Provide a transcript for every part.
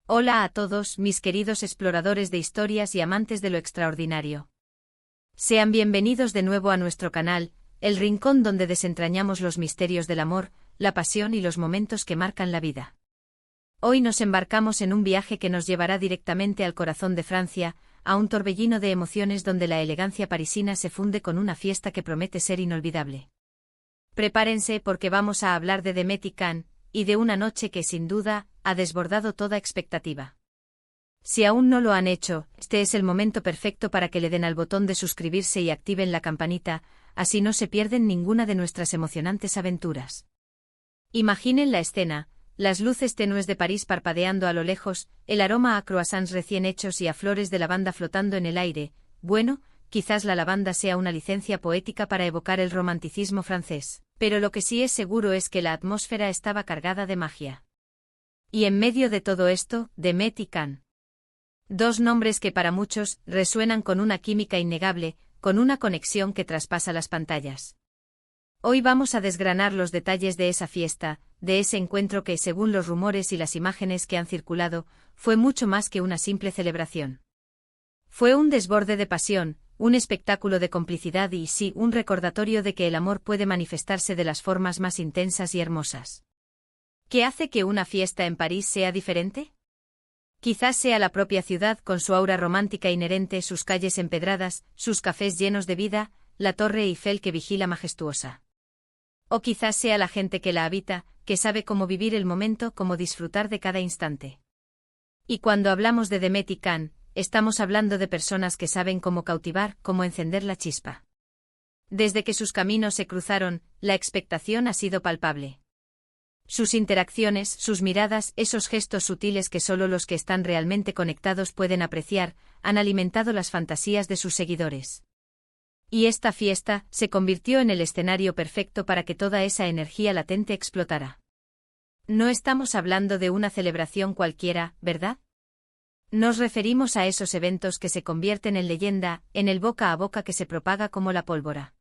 Hola a todos, mis queridos exploradores de historias y amantes de lo extraordinario. Sean bienvenidos de nuevo a nuestro canal, el rincón donde desentrañamos los misterios del amor, la pasión y los momentos que marcan la vida. Hoy nos embarcamos en un viaje que nos llevará directamente al corazón de Francia, a un torbellino de emociones donde la elegancia parisina se funde con una fiesta que promete ser inolvidable. Prepárense porque vamos a hablar de Demet y Can, y de una noche que sin duda ha desbordado toda expectativa. Si aún no lo han hecho, este es el momento perfecto para que le den al botón de suscribirse y activen la campanita, así no se pierden ninguna de nuestras emocionantes aventuras. Imaginen la escena, las luces tenues de París parpadeando a lo lejos, el aroma a croissants recién hechos y a flores de lavanda flotando en el aire. Bueno, quizás la lavanda sea una licencia poética para evocar el romanticismo francés, pero lo que sí es seguro es que la atmósfera estaba cargada de magia. Y en medio de todo esto, Demet y Can. Dos nombres que para muchos resuenan con una química innegable, con una conexión que traspasa las pantallas. Hoy vamos a desgranar los detalles de esa fiesta, de ese encuentro que, según los rumores y las imágenes que han circulado, fue mucho más que una simple celebración. Fue un desborde de pasión, un espectáculo de complicidad y sí, un recordatorio de que el amor puede manifestarse de las formas más intensas y hermosas. ¿Qué hace que una fiesta en París sea diferente? Quizás sea la propia ciudad con su aura romántica inherente, sus calles empedradas, sus cafés llenos de vida, la Torre Eiffel que vigila majestuosa. O quizás sea la gente que la habita, que sabe cómo vivir el momento, cómo disfrutar de cada instante. Y cuando hablamos de Demet y Can, estamos hablando de personas que saben cómo cautivar, cómo encender la chispa. Desde que sus caminos se cruzaron, la expectación ha sido palpable. Sus interacciones, sus miradas, esos gestos sutiles que solo los que están realmente conectados pueden apreciar, han alimentado las fantasías de sus seguidores. Y esta fiesta se convirtió en el escenario perfecto para que toda esa energía latente explotara. No estamos hablando de una celebración cualquiera, ¿verdad? Nos referimos a esos eventos que se convierten en leyenda, en el boca a boca que se propaga como la pólvora.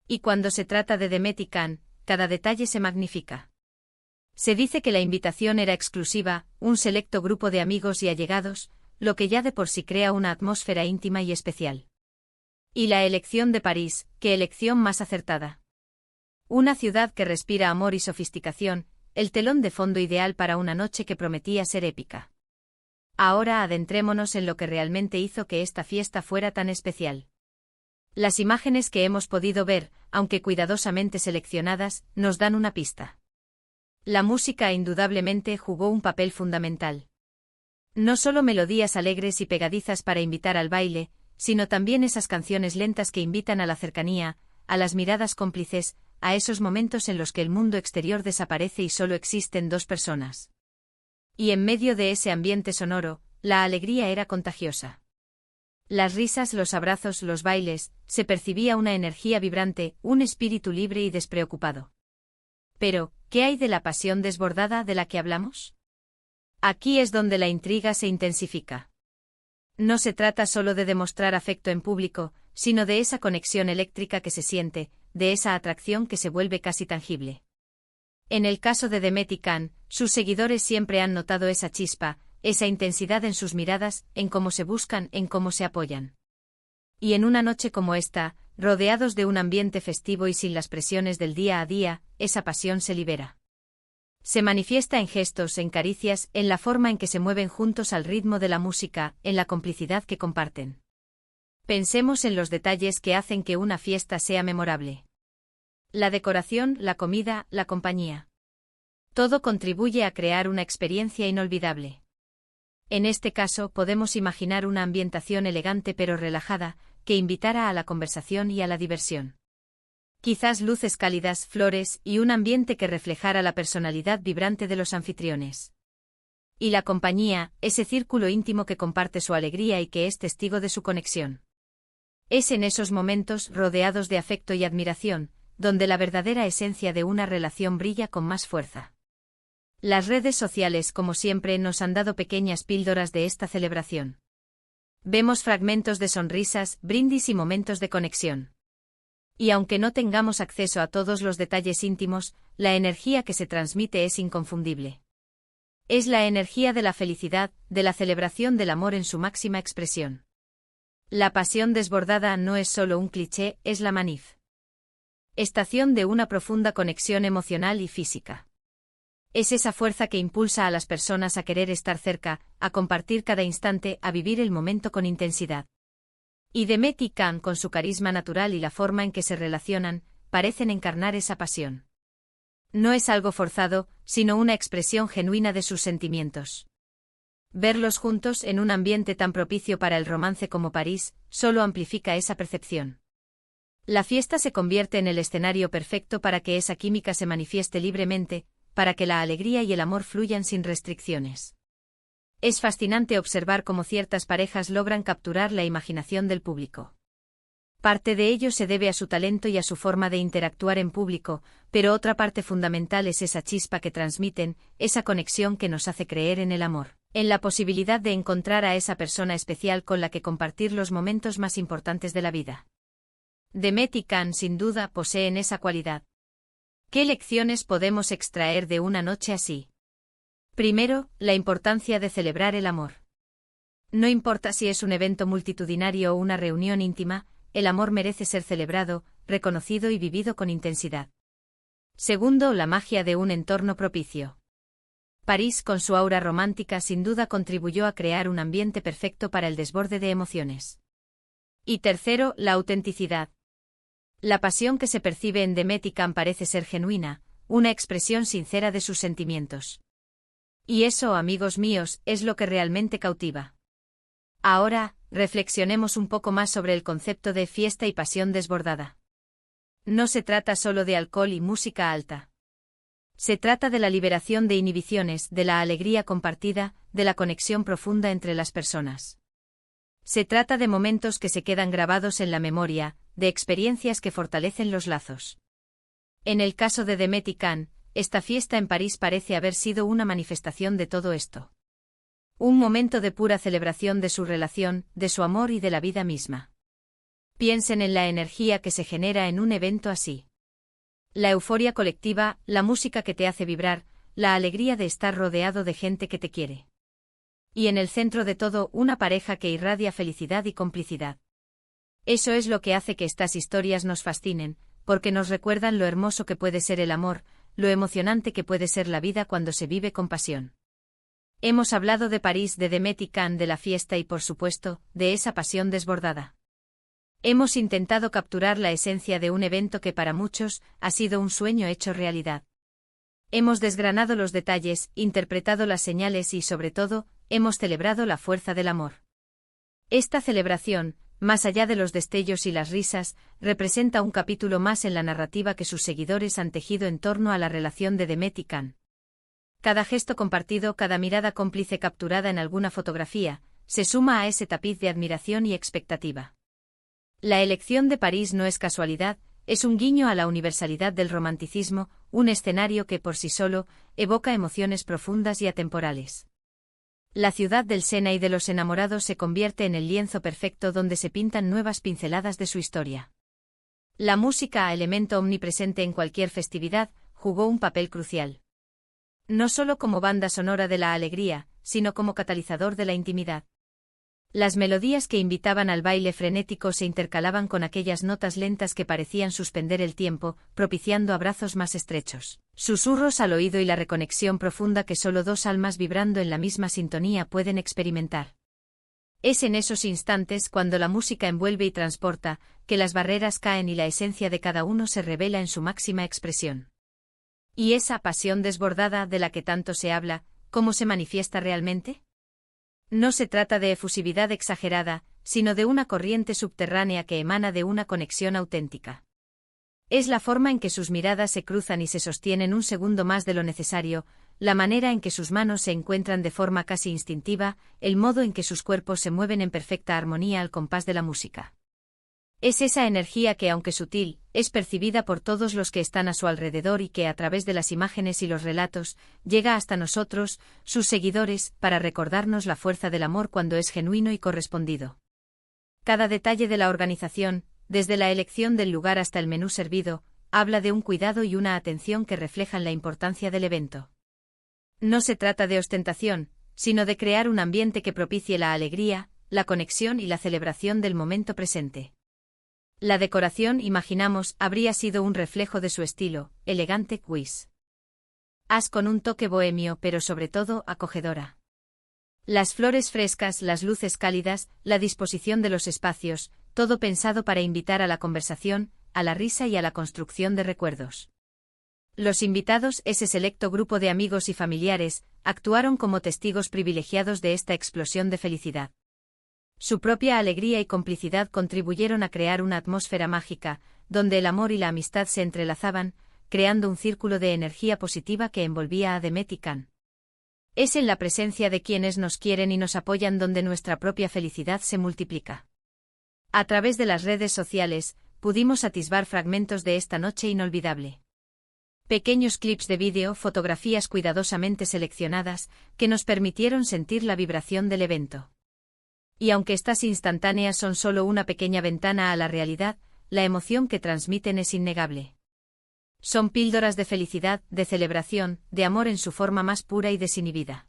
Y cuando se trata de Demet y Can, cada detalle se magnifica. Se dice que la invitación era exclusiva, un selecto grupo de amigos y allegados, lo que ya de por sí crea una atmósfera íntima y especial. Y la elección de París, ¿qué elección más acertada? Una ciudad que respira amor y sofisticación, el telón de fondo ideal para una noche que prometía ser épica. Ahora adentrémonos en lo que realmente hizo que esta fiesta fuera tan especial. Las imágenes que hemos podido ver, aunque cuidadosamente seleccionadas, nos dan una pista. La música indudablemente jugó un papel fundamental. No solo melodías alegres y pegadizas para invitar al baile, sino también esas canciones lentas que invitan a la cercanía, a las miradas cómplices, a esos momentos en los que el mundo exterior desaparece y solo existen dos personas. Y en medio de ese ambiente sonoro, la alegría era contagiosa. Las risas, los abrazos, los bailes, se percibía una energía vibrante, un espíritu libre y despreocupado. Pero, ¿qué hay de la pasión desbordada de la que hablamos? Aquí es donde la intriga se intensifica. No se trata solo de demostrar afecto en público, sino de esa conexión eléctrica que se siente, de esa atracción que se vuelve casi tangible. En el caso de Demet y Can, sus seguidores siempre han notado esa chispa, esa intensidad en sus miradas, en cómo se buscan, en cómo se apoyan. Y en una noche como esta, rodeados de un ambiente festivo y sin las presiones del día a día, esa pasión se libera. Se manifiesta en gestos, en caricias, en la forma en que se mueven juntos al ritmo de la música, en la complicidad que comparten. Pensemos en los detalles que hacen que una fiesta sea memorable. La decoración, la comida, la compañía. Todo contribuye a crear una experiencia inolvidable. En este caso podemos imaginar una ambientación elegante pero relajada, que invitara a la conversación y a la diversión. Quizás luces cálidas, flores y un ambiente que reflejara la personalidad vibrante de los anfitriones. Y la compañía, ese círculo íntimo que comparte su alegría y que es testigo de su conexión. Es en esos momentos, rodeados de afecto y admiración, donde la verdadera esencia de una relación brilla con más fuerza. Las redes sociales, como siempre, nos han dado pequeñas píldoras de esta celebración. Vemos fragmentos de sonrisas, brindis y momentos de conexión. Y aunque no tengamos acceso a todos los detalles íntimos, la energía que se transmite es inconfundible. Es la energía de la felicidad, de la celebración del amor en su máxima expresión. La pasión desbordada no es solo un cliché, es la manifestación de una profunda conexión emocional y física. Es esa fuerza que impulsa a las personas a querer estar cerca, a compartir cada instante, a vivir el momento con intensidad. Y Demet y Can, con su carisma natural y la forma en que se relacionan, parecen encarnar esa pasión. No es algo forzado, sino una expresión genuina de sus sentimientos. Verlos juntos en un ambiente tan propicio para el romance como París, solo amplifica esa percepción. La fiesta se convierte en el escenario perfecto para que esa química se manifieste libremente, para que la alegría y el amor fluyan sin restricciones. Es fascinante observar cómo ciertas parejas logran capturar la imaginación del público. Parte de ello se debe a su talento y a su forma de interactuar en público, pero otra parte fundamental es esa chispa que transmiten, esa conexión que nos hace creer en el amor, en la posibilidad de encontrar a esa persona especial con la que compartir los momentos más importantes de la vida. Demet y Can sin duda poseen esa cualidad. ¿Qué lecciones podemos extraer de una noche así? Primero, la importancia de celebrar el amor. No importa si es un evento multitudinario o una reunión íntima, el amor merece ser celebrado, reconocido y vivido con intensidad. Segundo, la magia de un entorno propicio. París, con su aura romántica, sin duda contribuyó a crear un ambiente perfecto para el desborde de emociones. Y tercero, la autenticidad. La pasión que se percibe en Demet y Can parece ser genuina, una expresión sincera de sus sentimientos. Y eso, amigos míos, es lo que realmente cautiva. Ahora, reflexionemos un poco más sobre el concepto de fiesta y pasión desbordada. No se trata solo de alcohol y música alta. Se trata de la liberación de inhibiciones, de la alegría compartida, de la conexión profunda entre las personas. Se trata de momentos que se quedan grabados en la memoria, de experiencias que fortalecen los lazos. En el caso de Demet y Can, esta fiesta en París parece haber sido una manifestación de todo esto. Un momento de pura celebración de su relación, de su amor y de la vida misma. Piensen en la energía que se genera en un evento así. La euforia colectiva, la música que te hace vibrar, la alegría de estar rodeado de gente que te quiere. Y en el centro de todo, una pareja que irradia felicidad y complicidad. Eso es lo que hace que estas historias nos fascinen, porque nos recuerdan lo hermoso que puede ser el amor, lo emocionante que puede ser la vida cuando se vive con pasión. Hemos hablado de París, de Demet y Can, de la fiesta y, por supuesto, de esa pasión desbordada. Hemos intentado capturar la esencia de un evento que para muchos ha sido un sueño hecho realidad. Hemos desgranado los detalles, interpretado las señales y, sobre todo, hemos celebrado la fuerza del amor. Esta celebración, más allá de los destellos y las risas, representa un capítulo más en la narrativa que sus seguidores han tejido en torno a la relación de Demet y Can. Cada gesto compartido, cada mirada cómplice capturada en alguna fotografía, se suma a ese tapiz de admiración y expectativa. La elección de París no es casualidad, es un guiño a la universalidad del romanticismo, un escenario que por sí solo evoca emociones profundas y atemporales. La ciudad del Sena y de los enamorados se convierte en el lienzo perfecto donde se pintan nuevas pinceladas de su historia. La música, elemento omnipresente en cualquier festividad, jugó un papel crucial. No solo como banda sonora de la alegría, sino como catalizador de la intimidad. Las melodías que invitaban al baile frenético se intercalaban con aquellas notas lentas que parecían suspender el tiempo, propiciando abrazos más estrechos, susurros al oído y la reconexión profunda que solo dos almas vibrando en la misma sintonía pueden experimentar. Es en esos instantes, cuando la música envuelve y transporta, que las barreras caen y la esencia de cada uno se revela en su máxima expresión. ¿Y esa pasión desbordada de la que tanto se habla, cómo se manifiesta realmente? No se trata de efusividad exagerada, sino de una corriente subterránea que emana de una conexión auténtica. Es la forma en que sus miradas se cruzan y se sostienen un segundo más de lo necesario, la manera en que sus manos se encuentran de forma casi instintiva, el modo en que sus cuerpos se mueven en perfecta armonía al compás de la música. Es esa energía que, aunque sutil, es percibida por todos los que están a su alrededor y que, a través de las imágenes y los relatos, llega hasta nosotros, sus seguidores, para recordarnos la fuerza del amor cuando es genuino y correspondido. Cada detalle de la organización, desde la elección del lugar hasta el menú servido, habla de un cuidado y una atención que reflejan la importancia del evento. No se trata de ostentación, sino de crear un ambiente que propicie la alegría, la conexión y la celebración del momento presente. La decoración, imaginamos, habría sido un reflejo de su estilo, elegante quiz. As con un toque bohemio pero sobre todo acogedora. Las flores frescas, las luces cálidas, la disposición de los espacios, todo pensado para invitar a la conversación, a la risa y a la construcción de recuerdos. Los invitados, ese selecto grupo de amigos y familiares, actuaron como testigos privilegiados de esta explosión de felicidad. Su propia alegría y complicidad contribuyeron a crear una atmósfera mágica, donde el amor y la amistad se entrelazaban, creando un círculo de energía positiva que envolvía a Demet y Can. Es en la presencia de quienes nos quieren y nos apoyan donde nuestra propia felicidad se multiplica. A través de las redes sociales, pudimos atisbar fragmentos de esta noche inolvidable. Pequeños clips de vídeo, fotografías cuidadosamente seleccionadas, que nos permitieron sentir la vibración del evento. Y aunque estas instantáneas son solo una pequeña ventana a la realidad, la emoción que transmiten es innegable. Son píldoras de felicidad, de celebración, de amor en su forma más pura y desinhibida.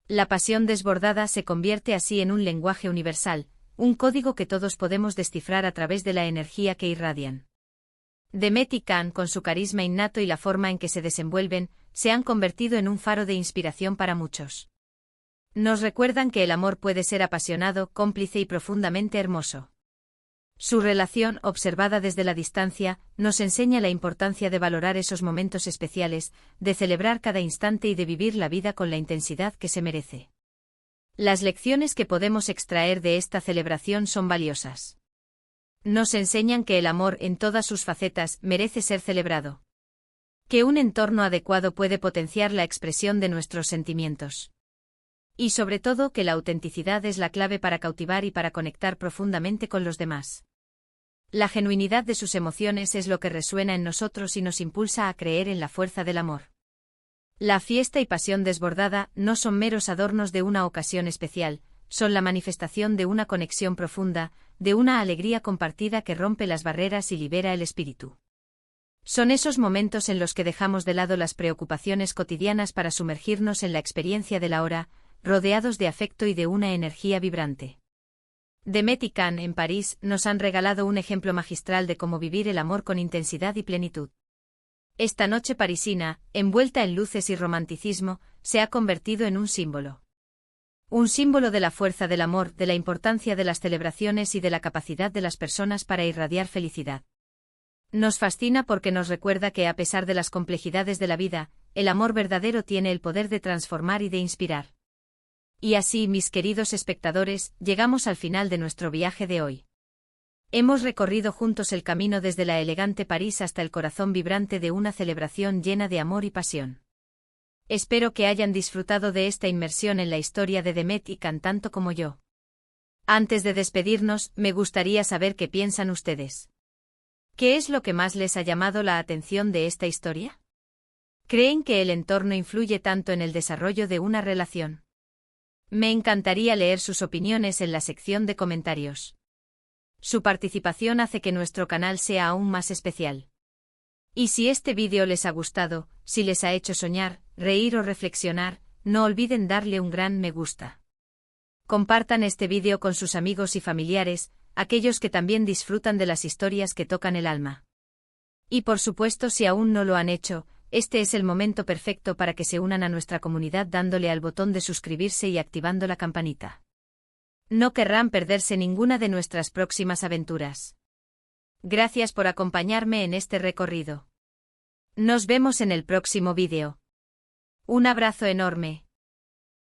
La pasión desbordada se convierte así en un lenguaje universal, un código que todos podemos descifrar a través de la energía que irradian. Demet y Can, con su carisma innato y la forma en que se desenvuelven, se han convertido en un faro de inspiración para muchos. Nos recuerdan que el amor puede ser apasionado, cómplice y profundamente hermoso. Su relación, observada desde la distancia, nos enseña la importancia de valorar esos momentos especiales, de celebrar cada instante y de vivir la vida con la intensidad que se merece. Las lecciones que podemos extraer de esta celebración son valiosas. Nos enseñan que el amor, en todas sus facetas, merece ser celebrado. Que un entorno adecuado puede potenciar la expresión de nuestros sentimientos. Y sobre todo que la autenticidad es la clave para cautivar y para conectar profundamente con los demás. La genuinidad de sus emociones es lo que resuena en nosotros y nos impulsa a creer en la fuerza del amor. La fiesta y pasión desbordada no son meros adornos de una ocasión especial, son la manifestación de una conexión profunda, de una alegría compartida que rompe las barreras y libera el espíritu. Son esos momentos en los que dejamos de lado las preocupaciones cotidianas para sumergirnos en la experiencia de la hora, rodeados de afecto y de una energía vibrante. Demet y Can, en París, nos han regalado un ejemplo magistral de cómo vivir el amor con intensidad y plenitud. Esta noche parisina, envuelta en luces y romanticismo, se ha convertido en un símbolo. Un símbolo de la fuerza del amor, de la importancia de las celebraciones y de la capacidad de las personas para irradiar felicidad. Nos fascina porque nos recuerda que a pesar de las complejidades de la vida, el amor verdadero tiene el poder de transformar y de inspirar. Y así, mis queridos espectadores, llegamos al final de nuestro viaje de hoy. Hemos recorrido juntos el camino desde la elegante París hasta el corazón vibrante de una celebración llena de amor y pasión. Espero que hayan disfrutado de esta inmersión en la historia de Demet y Can tanto como yo. Antes de despedirnos, me gustaría saber qué piensan ustedes. ¿Qué es lo que más les ha llamado la atención de esta historia? ¿Creen que el entorno influye tanto en el desarrollo de una relación? Me encantaría leer sus opiniones en la sección de comentarios. Su participación hace que nuestro canal sea aún más especial. Y si este vídeo les ha gustado, si les ha hecho soñar, reír o reflexionar, no olviden darle un gran me gusta. Compartan este vídeo con sus amigos y familiares, aquellos que también disfrutan de las historias que tocan el alma. Y por supuesto, si aún no lo han hecho, este es el momento perfecto para que se unan a nuestra comunidad dándole al botón de suscribirse y activando la campanita. No querrán perderse ninguna de nuestras próximas aventuras. Gracias por acompañarme en este recorrido. Nos vemos en el próximo vídeo. Un abrazo enorme.